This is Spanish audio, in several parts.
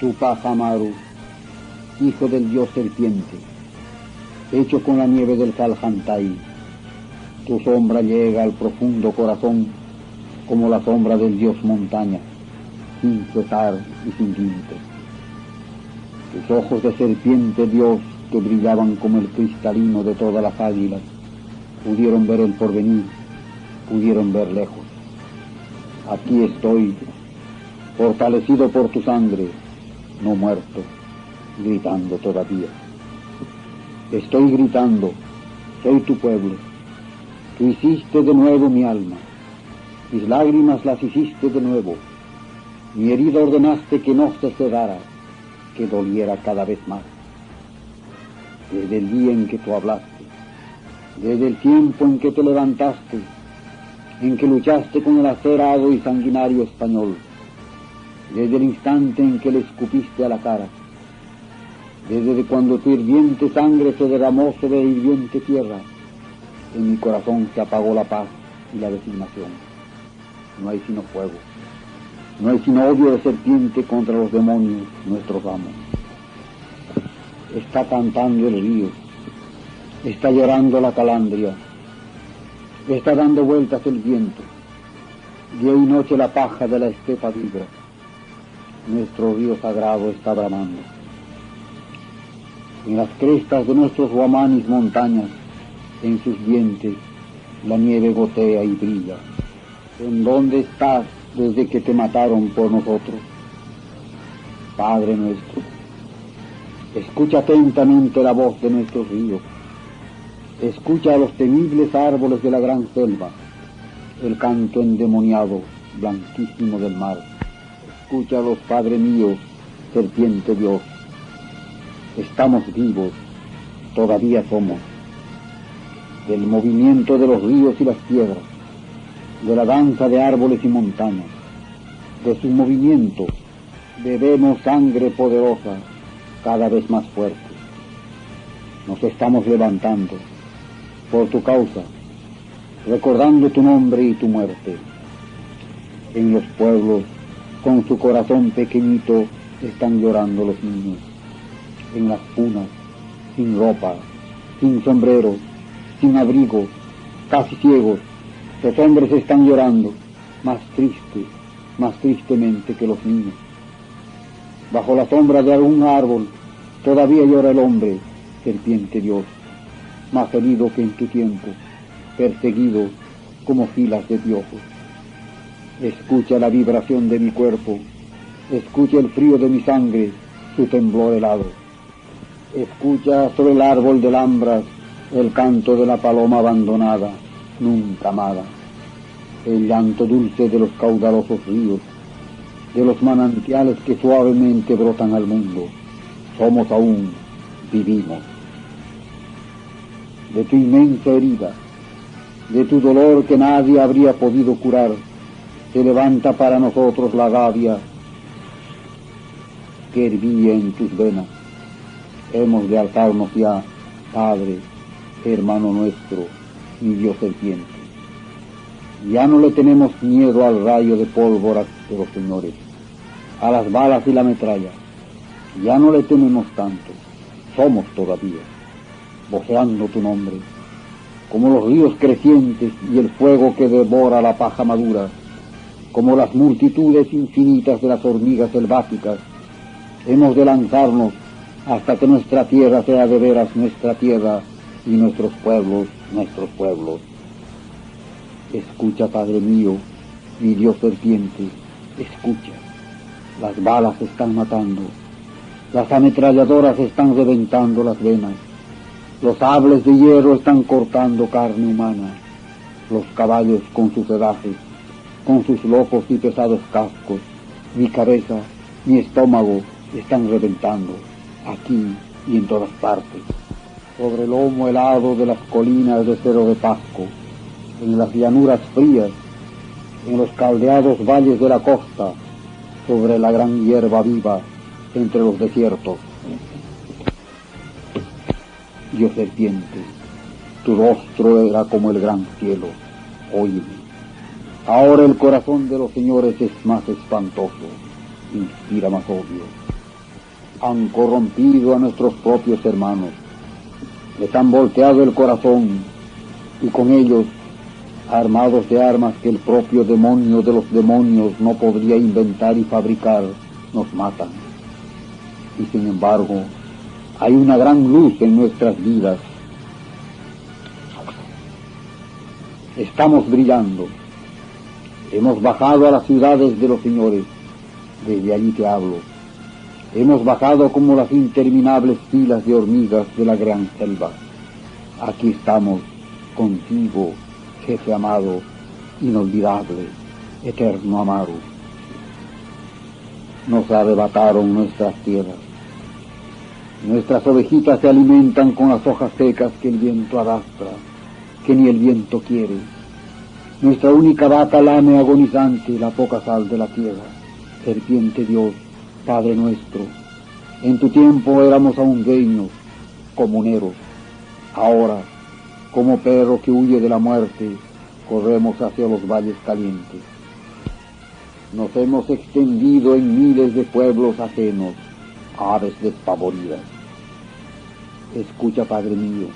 Tupac Amaru, hijo del dios serpiente, hecho con la nieve del Salhantay, tu sombra llega al profundo corazón como la sombra del dios montaña, sin cesar y sin límite. Tus ojos de serpiente, Dios, que brillaban como el cristalino de todas las águilas, pudieron ver el porvenir, pudieron ver lejos. Aquí estoy, fortalecido por tu sangre, no muerto, gritando todavía. Estoy gritando, soy tu pueblo. Tú hiciste de nuevo mi alma, mis lágrimas las hiciste de nuevo. Mi herida ordenaste que no se cerrara, que doliera cada vez más. Desde el día en que tú hablaste, desde el tiempo en que te levantaste, en que luchaste con el acerado y sanguinario español, desde el instante en que le escupiste a la cara, desde cuando tu hirviente sangre se derramó sobre hirviente tierra, en mi corazón se apagó la paz y la resignación. No hay sino fuego, no hay sino odio de serpiente contra los demonios, nuestros amos. Está cantando el río, está llorando la calandria, está dando vueltas el viento, día y noche la paja de la estepa vibra, nuestro río sagrado está bramando. En las crestas de nuestros guamanis montañas, en sus dientes, la nieve gotea y brilla. ¿En dónde estás desde que te mataron por nosotros? Padre nuestro, escucha atentamente la voz de nuestros ríos, escucha a los temibles árboles de la gran selva, el canto endemoniado, blanquísimo del mar. Escúchalos, Padre mío, serpiente Dios. Estamos vivos, todavía somos. Del movimiento de los ríos y las piedras, de la danza de árboles y montañas, de su movimiento, bebemos sangre poderosa, cada vez más fuerte. Nos estamos levantando, por tu causa, recordando tu nombre y tu muerte. En los pueblos, con su corazón pequeñito, están llorando los niños. En las cunas, sin ropa, sin sombrero, sin abrigo, casi ciegos, los hombres están llorando, más tristes, más tristemente que los niños. Bajo la sombra de algún árbol, todavía llora el hombre, serpiente Dios, más herido que en tu tiempo, perseguido como filas de piojos. Escucha la vibración de mi cuerpo, escucha el frío de mi sangre, su temblor helado. Escucha sobre el árbol del ambras el canto de la paloma abandonada, nunca amada, el llanto dulce de los caudalosos ríos, de los manantiales que suavemente brotan al mundo. Somos aún, vivimos. De tu inmensa herida, de tu dolor que nadie habría podido curar, se levanta para nosotros la gavia que hervía en tus venas. Hemos de alzarnos ya, Padre, hermano nuestro, mi Dios serpiente. Ya no le tenemos miedo al rayo de pólvora de los señores, a las balas y la metralla. Ya no le tememos tanto, somos todavía, voceando tu nombre, como los ríos crecientes y el fuego que devora la paja madura, como las multitudes infinitas de las hormigas selváticas. Hemos de lanzarnos hasta que nuestra tierra sea de veras nuestra tierra y nuestros pueblos, nuestros pueblos. Escucha, Padre mío, mi Dios serpiente, escucha. Las balas están matando, las ametralladoras están reventando las venas, los sables de hierro están cortando carne humana, los caballos con sus sedajes, con sus locos y pesados cascos, mi cabeza, mi estómago están reventando, aquí y en todas partes, sobre el lomo helado de las colinas de Cerro de Pasco, en las llanuras frías, en los caldeados valles de la costa, sobre la gran hierba viva entre los desiertos. Dios serpiente, tu rostro era como el gran cielo, óyeme. Ahora el corazón de los señores es más espantoso, inspira más odio. han corrompido a nuestros propios hermanos, les han volteado el corazón y con ellos, armados de armas que el propio demonio de los demonios no podría inventar y fabricar, nos matan. Y sin embargo, hay una gran luz en nuestras vidas. Estamos brillando. Hemos bajado a las ciudades de los señores. Desde allí te hablo. Hemos bajado como las interminables filas de hormigas de la gran selva. Aquí estamos contigo, jefe amado, inolvidable, eterno Amaru. Nos arrebataron nuestras tierras. Nuestras ovejitas se alimentan con las hojas secas que el viento arrastra, que ni el viento quiere. Nuestra única vaca lame agonizante la poca sal de la tierra. Serpiente Dios, Padre nuestro, en tu tiempo éramos aún dueños, comuneros. Ahora, como perro que huye de la muerte, corremos hacia los valles calientes. Nos hemos extendido en miles de pueblos ajenos, aves despavoridas. Escucha, Padre mío,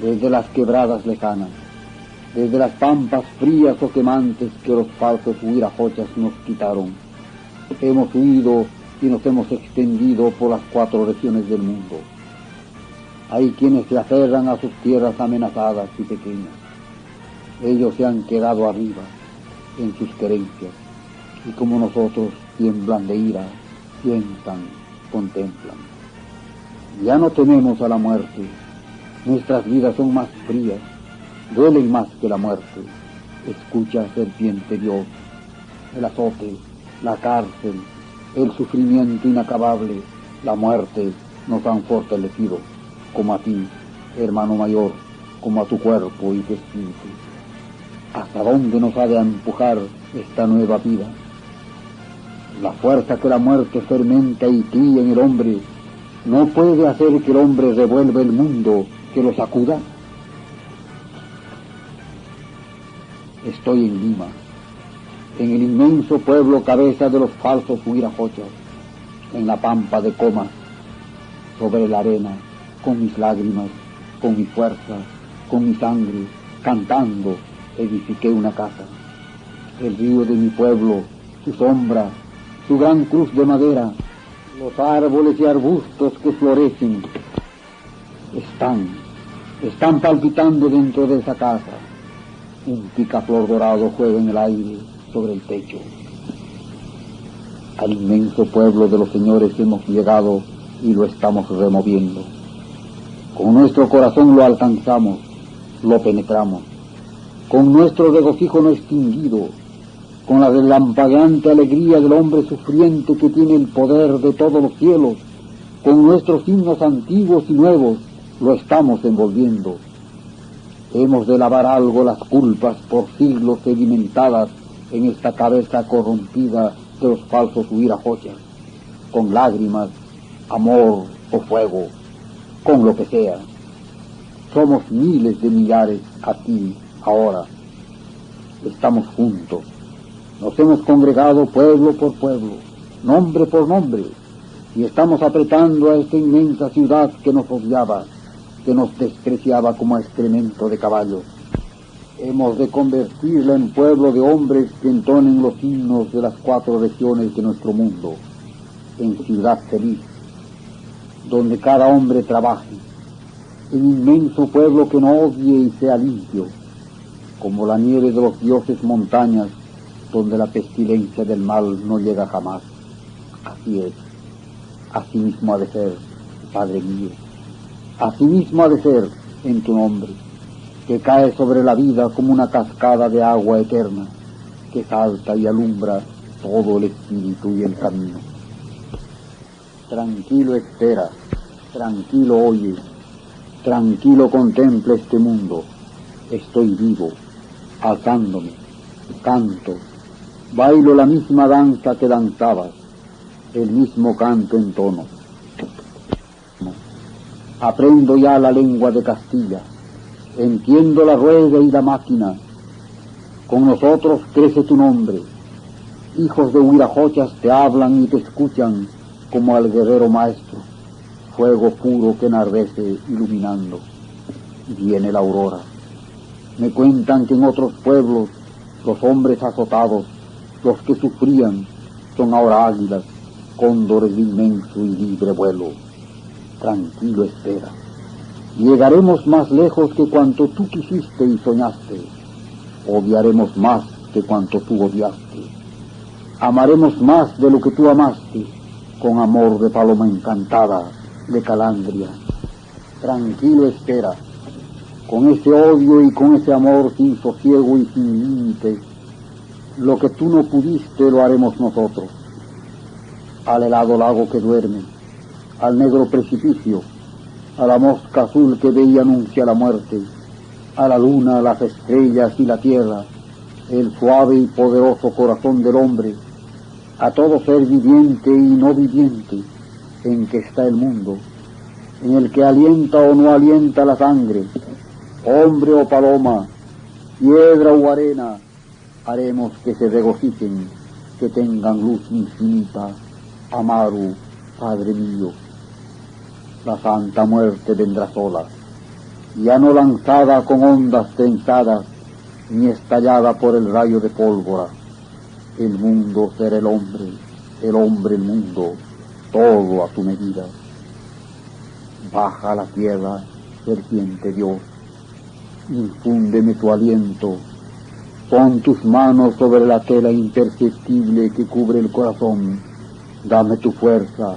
desde las quebradas lejanas, desde las pampas frías o quemantes que los falsos huirajochas nos quitaron, hemos huido y nos hemos extendido por las 4 regiones del mundo. Hay quienes se aferran a sus tierras amenazadas y pequeñas. Ellos se han quedado arriba, en sus querencias, y como nosotros tiemblan de ira, piensan, contemplan. Ya no tememos a la muerte, nuestras vidas son más frías, duelen más que la muerte. Escucha, serpiente Dios, el azote, la cárcel, el sufrimiento inacabable, la muerte nos han fortalecido, como a ti, hermano mayor, como a tu cuerpo y tu espíritu. ¿Hasta dónde nos ha de empujar esta nueva vida? La fuerza que la muerte fermenta y cría en el hombre no puede hacer que el hombre revuelva el mundo, que lo sacuda. Estoy en Lima, en el inmenso pueblo cabeza de los falsos huirajochas, en la pampa de Comas, sobre la arena, con mis lágrimas, con mi fuerza, con mi sangre, cantando, edifiqué una casa. El río de mi pueblo, su sombra, su gran cruz de madera, los árboles y arbustos que florecen, están palpitando dentro de esa casa. Un picaflor dorado juega en el aire sobre el techo. Al inmenso pueblo de los señores hemos llegado y lo estamos removiendo. Con nuestro corazón lo alcanzamos, lo penetramos. Con nuestro regocijo no extinguido, con la relampagueante alegría del hombre sufriente que tiene el poder de todos los cielos, con nuestros himnos antiguos y nuevos, lo estamos envolviendo. Hemos de lavar algo las culpas por siglos sedimentadas en esta cabeza corrompida de los falsos huirajochas, con lágrimas, amor o fuego, con lo que sea. Somos miles de millares aquí, ahora. Estamos juntos. Nos hemos congregado pueblo por pueblo, nombre por nombre, y estamos apretando a esta inmensa ciudad que nos odiaba, que nos despreciaba como a excremento de caballo. Hemos de convertirla en pueblo de hombres que entonen los himnos de las 4 regiones de nuestro mundo, en ciudad feliz, donde cada hombre trabaje, en inmenso pueblo que no odie y sea limpio, como la nieve de los dioses montañas, donde la pestilencia del mal no llega jamás. Así es, así mismo ha de ser, Padre mío, así mismo ha de ser en tu nombre, que cae sobre la vida como una cascada de agua eterna, que salta y alumbra todo el espíritu y el camino. Tranquilo espera, tranquilo oye, tranquilo contempla este mundo. Estoy vivo, alzándome, canto, bailo la misma danza que danzabas, el mismo canto en tono. Aprendo ya la lengua de Castilla, entiendo la rueda y la máquina. Con nosotros crece tu nombre. Hijos de huirajochas te hablan y te escuchan, como al guerrero maestro, fuego puro que enardece iluminando. Viene la aurora. Me cuentan que en otros pueblos los hombres azotados, los que sufrían, son ahora águilas, cóndores de inmenso y libre vuelo. Tranquilo espera. Llegaremos más lejos que cuanto tú quisiste y soñaste. Odiaremos más que cuanto tú odiaste. Amaremos más de lo que tú amaste, con amor de paloma encantada, de calandria. Tranquilo espera. Con ese odio y con ese amor sin sosiego y sin límite, lo que tú no pudiste lo haremos nosotros. Al helado lago que duerme, al negro precipicio, a la mosca azul que ve y anuncia la muerte, a la luna, las estrellas y la tierra, el suave y poderoso corazón del hombre, a todo ser viviente y no viviente en que está el mundo, en el que alienta o no alienta la sangre, hombre o paloma, piedra o arena, haremos que se regocijen, que tengan luz infinita. Amaru, Padre mío, la santa muerte vendrá sola, ya no lanzada con ondas trenzadas, ni estallada por el rayo de pólvora. El mundo será el hombre el mundo, todo a su medida. Baja a la tierra, serpiente Dios, infúndeme tu aliento, pon tus manos sobre la tela imperceptible que cubre el corazón, dame tu fuerza,